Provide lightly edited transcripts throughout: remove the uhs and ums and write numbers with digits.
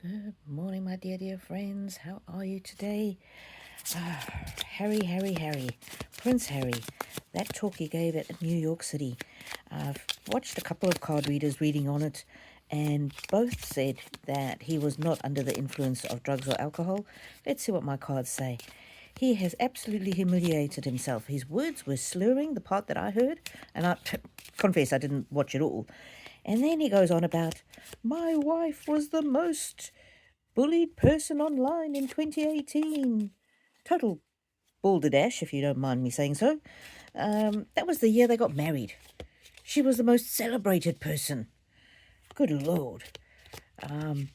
Good morning, my dear friends. How are you today? Harry, Prince Harry, that talk he gave at New York City. I've watched a couple of card readers reading on it, and both said that he was not under the influence of drugs or alcohol. Let's see what my cards say. He has absolutely humiliated himself. His words were slurring, the part that I heard, and I confess I didn't watch it all. And then he goes on about, my wife was the most bullied person online in 2018. Total balderdash, if you don't mind me saying so. That was the year they got married. She was the most celebrated person. Good Lord. And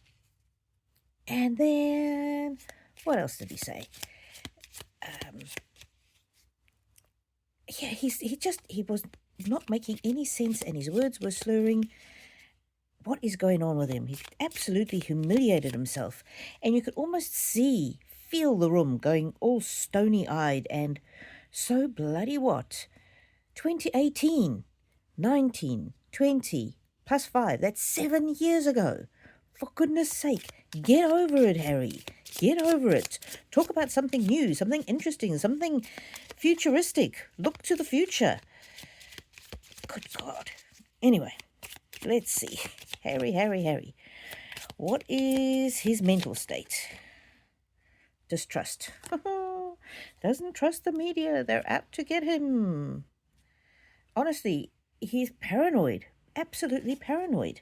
then, what else did he say? He was not making any sense, and his words were slurring. What is going on with him? He absolutely humiliated himself, and you could almost feel the room going all stony-eyed and so bloody what? 2018, 19, 20, plus 5, that's 7 years ago. For goodness sake, get over it, Harry. Get over it. Talk about something new, something interesting, something futuristic. Look to the future. Good God. Anyway, let's see. Harry. What is his mental state? Distrust. Doesn't trust the media. They're out to get him. Honestly, he's paranoid. Absolutely paranoid.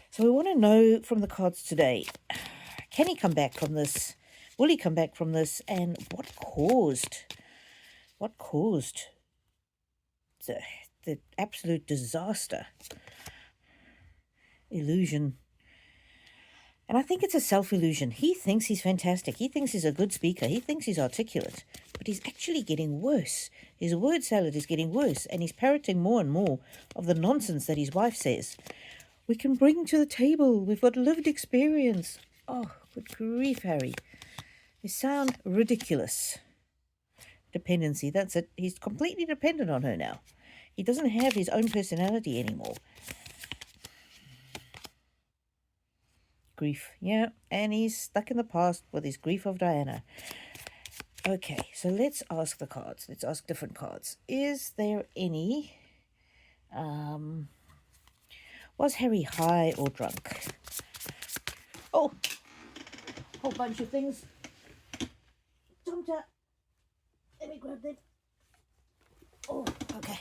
So we want to know from the cards today, can he come back from this? Will he come back from this? And what caused the absolute disaster? Illusion. And I think it's a self-illusion. He thinks he's fantastic. He thinks he's a good speaker. He thinks he's articulate. But he's actually getting worse. His word salad is getting worse, and he's parroting more and more of the nonsense that his wife says. We can bring to the table. We've got lived experience. Oh, good grief, Harry. They sound ridiculous. Dependency, that's it. He's completely dependent on her now. He doesn't have his own personality anymore. Grief, yeah, and he's stuck in the past with his grief of Diana. Okay, so let's ask the cards. Let's ask different cards. Is there any... was Harry high or drunk? Oh, whole bunch of things jumped out. Let me grab them. Oh, okay.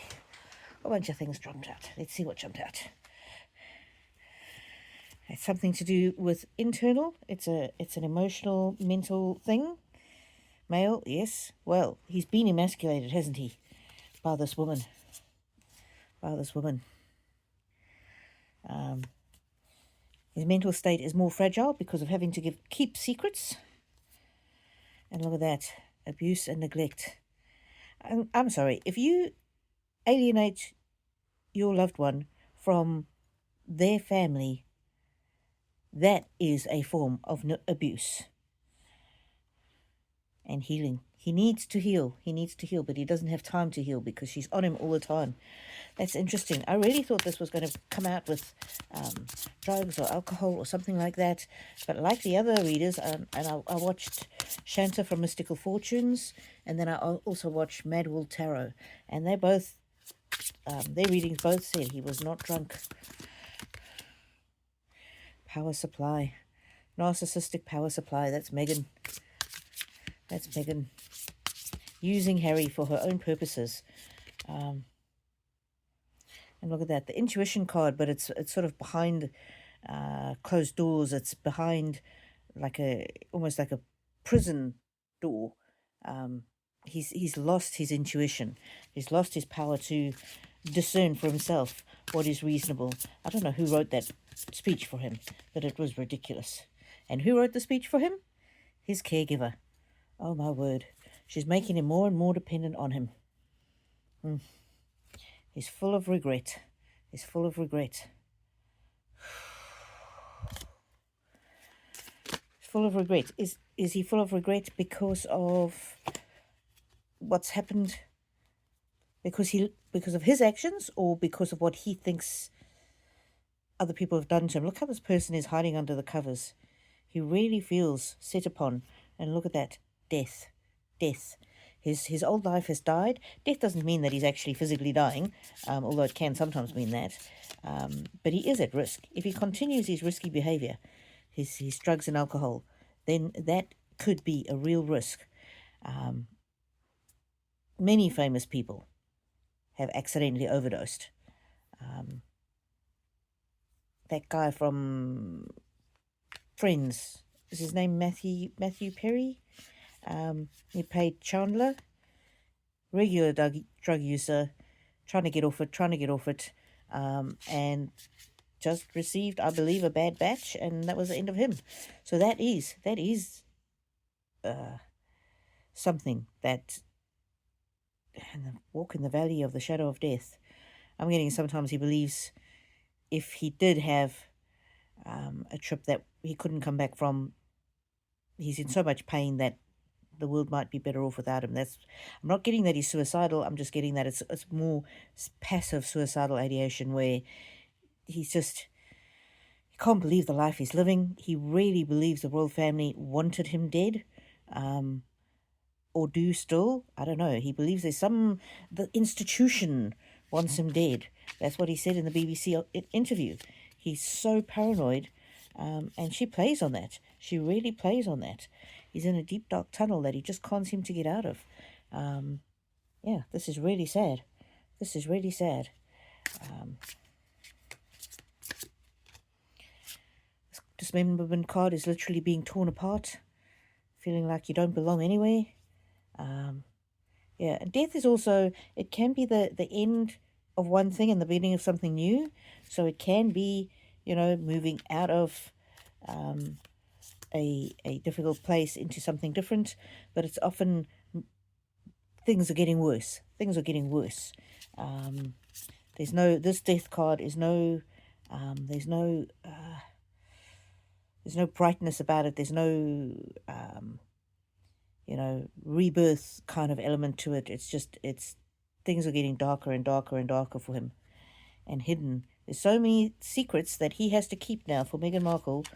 A bunch of things jumped out. Let's see what jumped out. It's something to do with internal. It's an emotional, mental thing. Male, yes. Well, he's been emasculated, hasn't he? By this woman. His mental state is more fragile because of having to keep secrets. And look at that. Abuse and neglect. I'm sorry. If you alienate your loved one from their family, that is a form of abuse. And healing. He needs to heal, but he doesn't have time to heal because she's on him all the time. That's interesting. I really thought this was going to come out with drugs or alcohol or something like that. But like the other readers, and I watched Shanta from Mystical Fortunes, and then I also watched Madwell Tarot. And they both, their readings both said he was not drunk. Power supply. Narcissistic power supply. That's Megan. Using Harry for her own purposes. And look at that. The intuition card, but it's sort of behind closed doors. It's behind almost like a prison door. He's lost his intuition. He's lost his power to discern for himself what is reasonable. I don't know who wrote that speech for him, but it was ridiculous. And who wrote the speech for him? His caregiver. Oh, my word. She's making him more and more dependent on him. He's full of regret. Is he full of regret because of what's happened? Because of his actions, or because of what he thinks other people have done to him. Look how this person is hiding under the covers. He really feels set upon. And look at that. Death. Death. His old life has died. Death doesn't mean that he's actually physically dying, although it can sometimes mean that. But he is at risk. If he continues his risky behavior, his drugs and alcohol, then that could be a real risk. Many famous people have accidentally overdosed. That guy from Friends, is his name Matthew Perry? He played Chandler, regular drug user, trying to get off it, and just received, I believe, a bad batch, and that was the end of him. So that is something that, walk in the valley of the shadow of death. I'm getting sometimes he believes if he did have a trip that he couldn't come back from, he's in so much pain that the world might be better off without him. I'm not getting that he's suicidal. I'm just getting that it's more passive suicidal ideation where he can't believe the life he's living. He really believes the royal family wanted him dead, or do still. I don't know. He believes the institution wants him dead. That's what he said in the BBC interview. He's so paranoid, and she plays on that. She really plays on that. He's in a deep, dark tunnel that he just can't seem to get out of. Yeah, this is really sad. This is really sad. This dismemberment card is literally being torn apart, feeling like you don't belong anywhere. Yeah, and death is also, it can be the end of one thing and the beginning of something new. So it can be, moving out of a difficult place into something different, but it's often things are getting worse. Things are getting worse. This death card is there's no brightness about it. There's no rebirth kind of element to it. It's things are getting darker and darker and darker for him, and hidden. There's so many secrets that he has to keep now for Meghan Markle.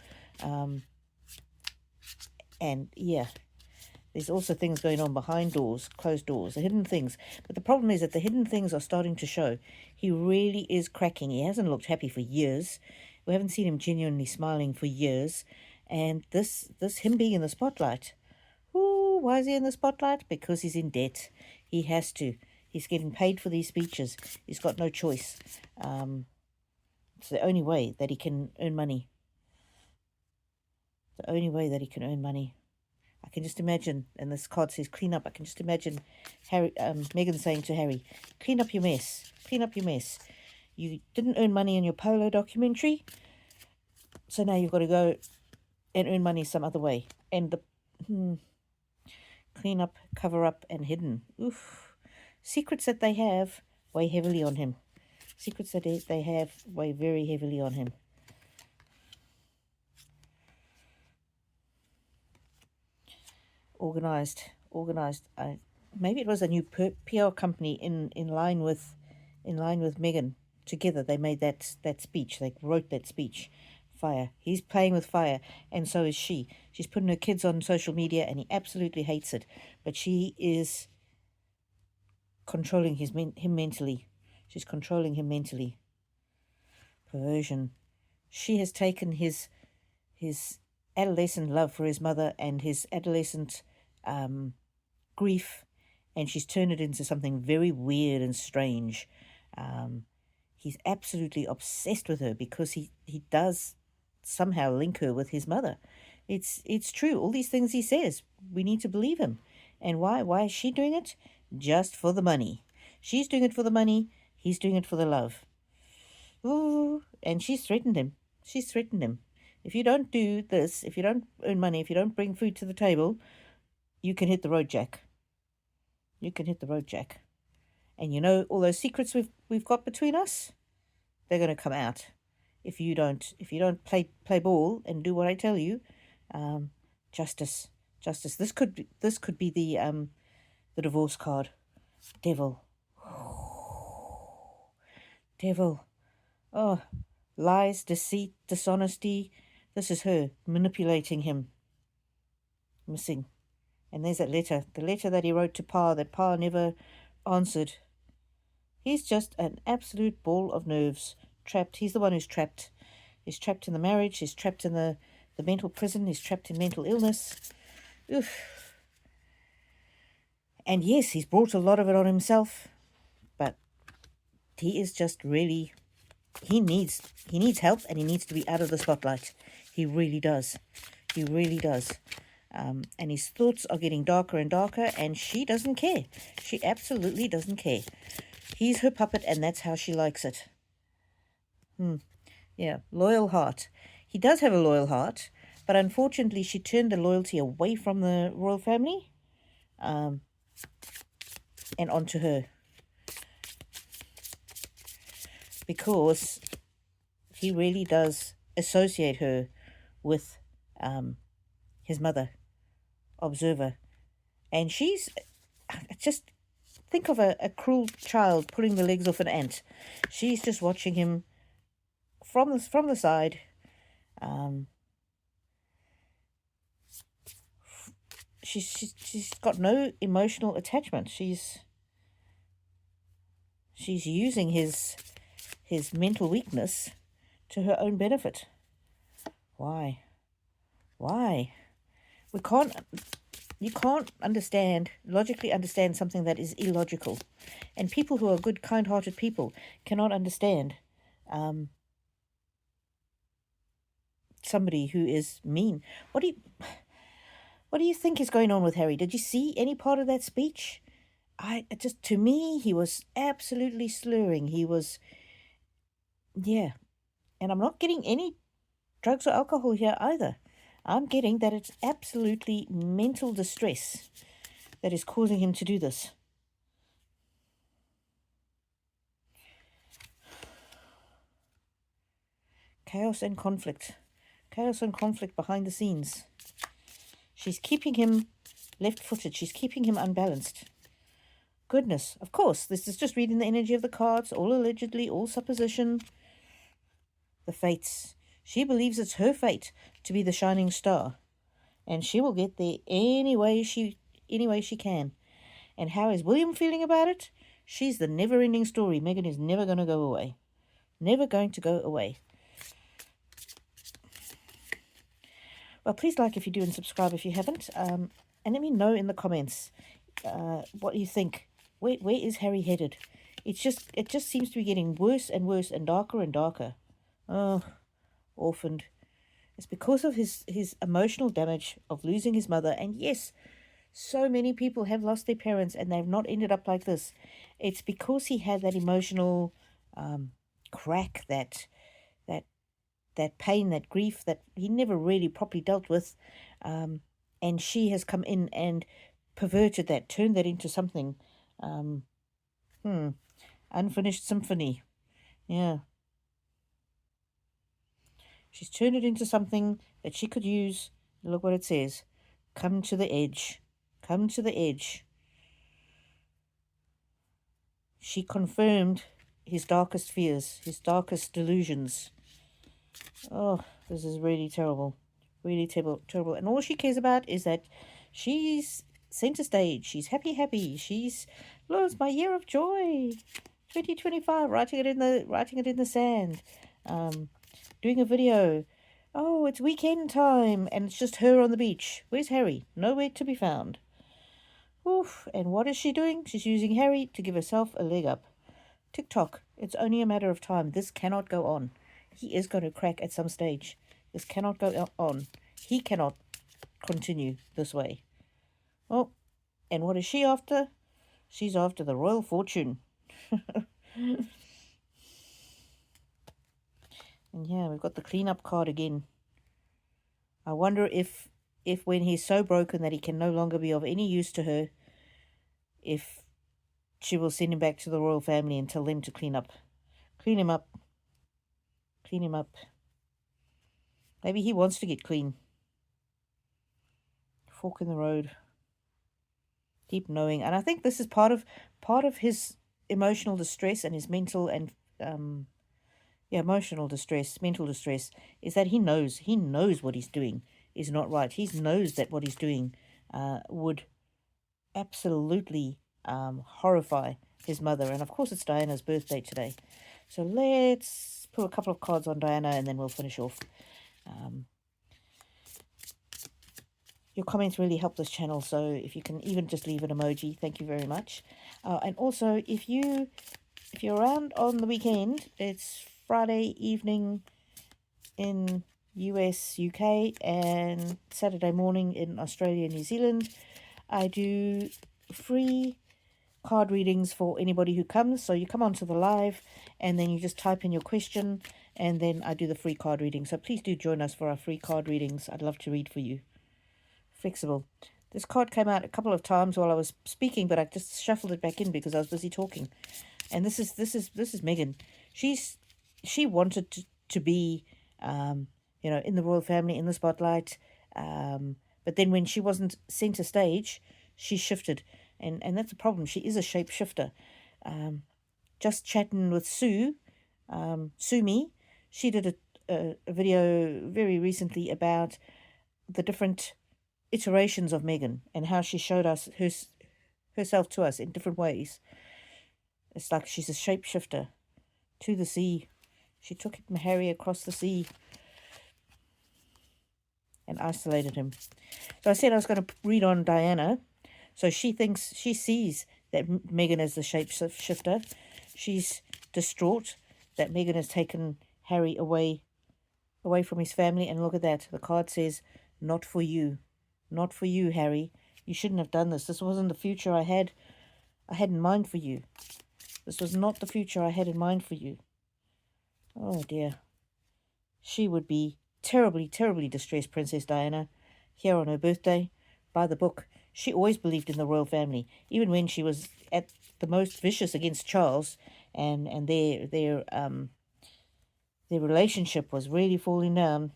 And yeah, there's also things going on behind doors, closed doors, the hidden things. But the problem is that the hidden things are starting to show. He really is cracking. He hasn't looked happy for years. We haven't seen him genuinely smiling for years. And this him being in the spotlight. Ooh, why is he in the spotlight? Because he's in debt. He has to. He's getting paid for these speeches. He's got no choice. It's the only way that he can earn money. The only way that he can earn money. I can just imagine, and this card says clean up. I can just imagine Meghan saying to Harry, clean up your mess. Clean up your mess. You didn't earn money in your polo documentary, so now you've got to go and earn money some other way. And the clean up, cover up, and hidden. Oof. Secrets that they have weigh heavily on him. Secrets that they have weigh very heavily on him. Organized. Maybe it was a new PR company in line with Meghan. Together they made that speech. They wrote that speech. Fire. He's playing with fire, and so is she. She's putting her kids on social media, and he absolutely hates it. But she is controlling him mentally. She's controlling him mentally. Perversion. She has taken his adolescent love for his mother and his adolescent grief, and she's turned it into something very weird and strange. He's absolutely obsessed with her because he does somehow link her with his mother. It's true. All these things he says, we need to believe him. And why is she doing it? Just for the money. She's doing it for the money. He's doing it for the love. Ooh, and she's threatened him. If you don't do this, if you don't earn money, if you don't bring food to the table, you can hit the road, Jack. And all those secrets we've got between us, they're going to come out. If you don't play ball and do what I tell you, justice. This could be the divorce card. Devil. Oh, Lies, deceit, dishonesty. This is her manipulating him. Missing. And there's that letter. The letter that he wrote to Pa that Pa never answered. He's just an absolute ball of nerves. Trapped. He's the one who's trapped. He's trapped in the marriage. He's trapped in the mental prison. He's trapped in mental illness. Oof. And yes, he's brought a lot of it on himself. But he is just really... He needs help, and he needs to be out of the spotlight. He really does. He really does. And his thoughts are getting darker and darker, and she doesn't care. She absolutely doesn't care. He's her puppet, and that's how she likes it. Yeah, loyal heart. He does have a loyal heart, but unfortunately she turned the loyalty away from the royal family and onto her. Because he really does associate her with his mother, Observer. And she's... Just think of a cruel child pulling the legs off an ant. She's just watching him from the side. She's got no emotional attachment. She's using his mental weakness to her own benefit. Why? You can't logically understand something that is illogical. And people who are good, kind-hearted people cannot understand somebody who is mean. What do you think is going on with Harry? Did you see any part of that speech? To me, he was absolutely slurring. He was, yeah. And I'm not getting any drugs or alcohol here either. I'm getting that it's absolutely mental distress that is causing him to do this. Chaos and conflict. Chaos and conflict behind the scenes. She's keeping him left-footed. She's keeping him unbalanced. Goodness, of course, this is just reading the energy of the cards, all allegedly, all supposition. The fates. She believes it's her fate to be the shining star, and she will get there any way she can. And how is William feeling about it? She's the never-ending story. Megan is never going to go away. Never going to go away. Well, please like if you do and subscribe if you haven't. And let me know in the comments what you think. Where is Harry headed? It just seems to be getting worse and worse and darker. Oh, orphaned. It's because of his emotional damage of losing his mother. And yes, so many people have lost their parents and they've not ended up like this. It's because he had that emotional crack, that pain, that grief that he never really properly dealt with. And she has come in and perverted that, turned that into something. Unfinished symphony. Yeah. She's turned it into something that she could use. Look what it says. Come to the edge. Come to the edge. She confirmed his darkest fears, his darkest delusions. Oh, this is really terrible. Really terrible. And all she cares about is that she's center stage. She's happy. She's, Lord, it's my year of joy. 2025, writing it in the sand. Doing a video. Oh, it's weekend time, and it's just her on the beach. Where's Harry? Nowhere to be found. Oof, and what is she doing? She's using Harry to give herself a leg up. TikTok, it's only a matter of time. This cannot go on. He is going to crack at some stage. This cannot go on. He cannot continue this way. Oh, and what is she after? She's after the royal fortune. And yeah, we've got the cleanup card again. I wonder if when he's so broken that he can no longer be of any use to her, if she will send him back to the royal family and tell them to clean him up. Maybe he wants to get clean. Fork in the road. Deep knowing. And I think this is part of his emotional distress and his mental and yeah, emotional distress, mental distress, is that he knows what he's doing is not right. He knows that what he's doing would absolutely horrify his mother. And of course, it's Diana's birthday today. So let's put a couple of cards on Diana and then we'll finish off. Your comments really help this channel, so if you can even just leave an emoji, thank you very much. And also, if you're around on the weekend, it's Friday evening in US, UK, and Saturday morning in Australia, New Zealand. I do free card readings for anybody who comes. So you come onto the live and then you just type in your question and then I do the free card reading. So please do join us for our free card readings. I'd love to read for you. Flexible. This card came out a couple of times while I was speaking, but I just shuffled it back in because I was busy talking. And this is Megan. She wanted to be in the royal family, in the spotlight. But then when she wasn't center stage, she shifted. And that's a problem. She is a shapeshifter. Just chatting with Sue, Sumi, she did a video very recently about the different iterations of Megan and how she showed us herself to us in different ways. It's like she's a shapeshifter to the sea. She took Harry across the sea and isolated him. So I said I was going to read on Diana. So she sees that Megan is the shapeshifter. She's distraught that Megan has taken Harry away from his family. And look at that. The card says, not for you. Not for you, Harry. You shouldn't have done this. This wasn't the future I had in mind for you. This was not the future I had in mind for you. Oh, dear. She would be terribly, terribly distressed, Princess Diana, here on her birthday, by the book. She always believed in the royal family, even when she was at the most vicious against Charles, and their relationship was really falling down.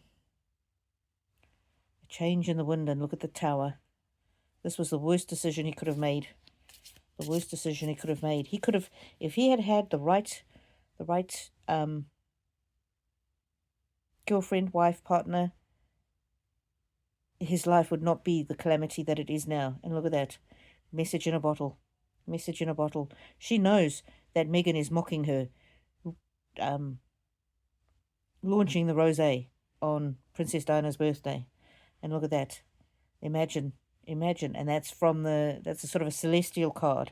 A change in the wind, and look at the tower. This was the worst decision he could have made. The worst decision he could have made. He could have, if he had had the right girlfriend, wife, partner, his life would not be the calamity that it is now. And look at that. Message in a bottle. Message in a bottle. She knows that Megan is mocking her, launching the rosé on Princess Diana's birthday. And look at that. Imagine. And that's that's a sort of a celestial card.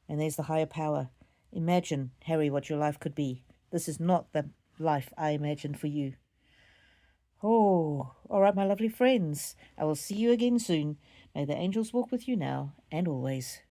And there's the higher power. Imagine, Harry, what your life could be. This is not the life I imagined for you. Oh, all right, my lovely friends. I will see you again soon. May the angels walk with you now and always.